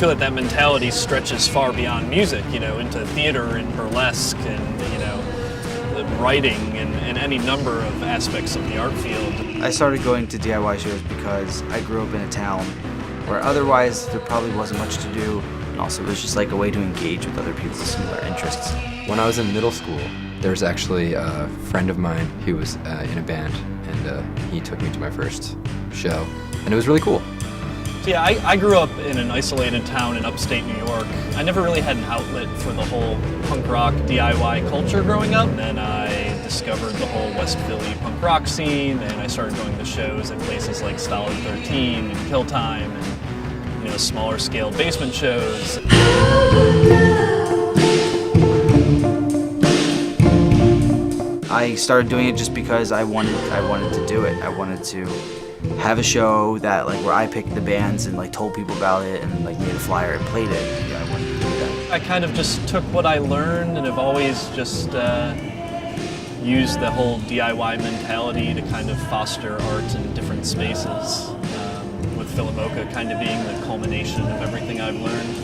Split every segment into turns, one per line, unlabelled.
feel that that mentality stretches far beyond music, you know, into theater and burlesque and, you know, writing and any number of aspects of the art field.
I started going to DIY shows because I grew up in a town where otherwise there probably wasn't much to do, and also it was just like a way to engage with other people with similar interests.
When I was in middle school, there was actually a friend of mine who was in a band, and he took me to my first show, and it was really cool.
So yeah, I grew up in an isolated town in upstate New York. I never really had an outlet for the whole punk rock DIY culture growing up. And then I discovered the whole West Philly punk rock scene, and I started going to shows at places like Stolid 13 and Kill Time and, you know, smaller scale basement shows.
I started doing it just because I wanted to do it. I wanted to have a show that where I picked the bands and told people about it and made a flyer and played it. Yeah, I wanted to do that.
I kind of just took what I learned and have always just used the whole DIY mentality to kind of foster art in different spaces, with Philladelphia kind of being the culmination of everything I've learned.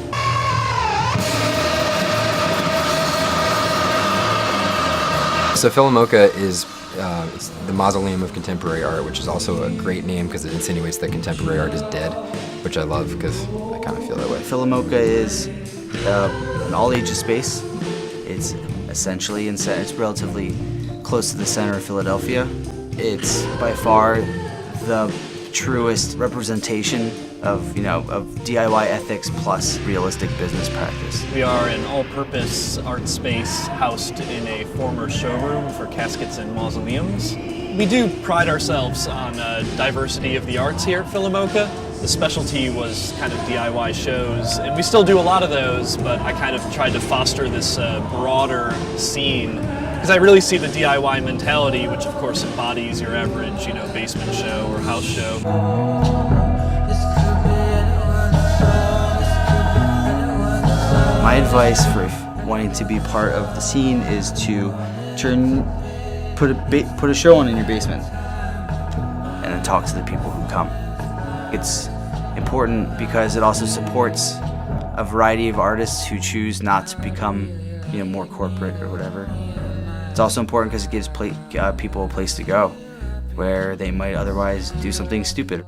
So Philladelphia is it's the mausoleum of contemporary art, which is also a great name because it insinuates that contemporary art is dead, which I love because I kind of feel that way.
Philladelphia is an all-ages space. It's essentially it's relatively close to the center of Philadelphia. It's by far the truest representation of DIY ethics plus realistic business practice.
We are an all-purpose art space housed in a former showroom for caskets and mausoleums. We do pride ourselves on diversity of the arts here at Philladelphia. The specialty was kind of DIY shows, and we still do a lot of those, but I kind of tried to foster this broader scene because I really see the DIY mentality, which of course embodies your average, basement show or house show.
My advice for wanting to be part of the scene is to put a show on in your basement and then talk to the people who come. It's important because it also supports a variety of artists who choose not to become more corporate or whatever. It's also important because it gives people a place to go where they might otherwise do something stupid.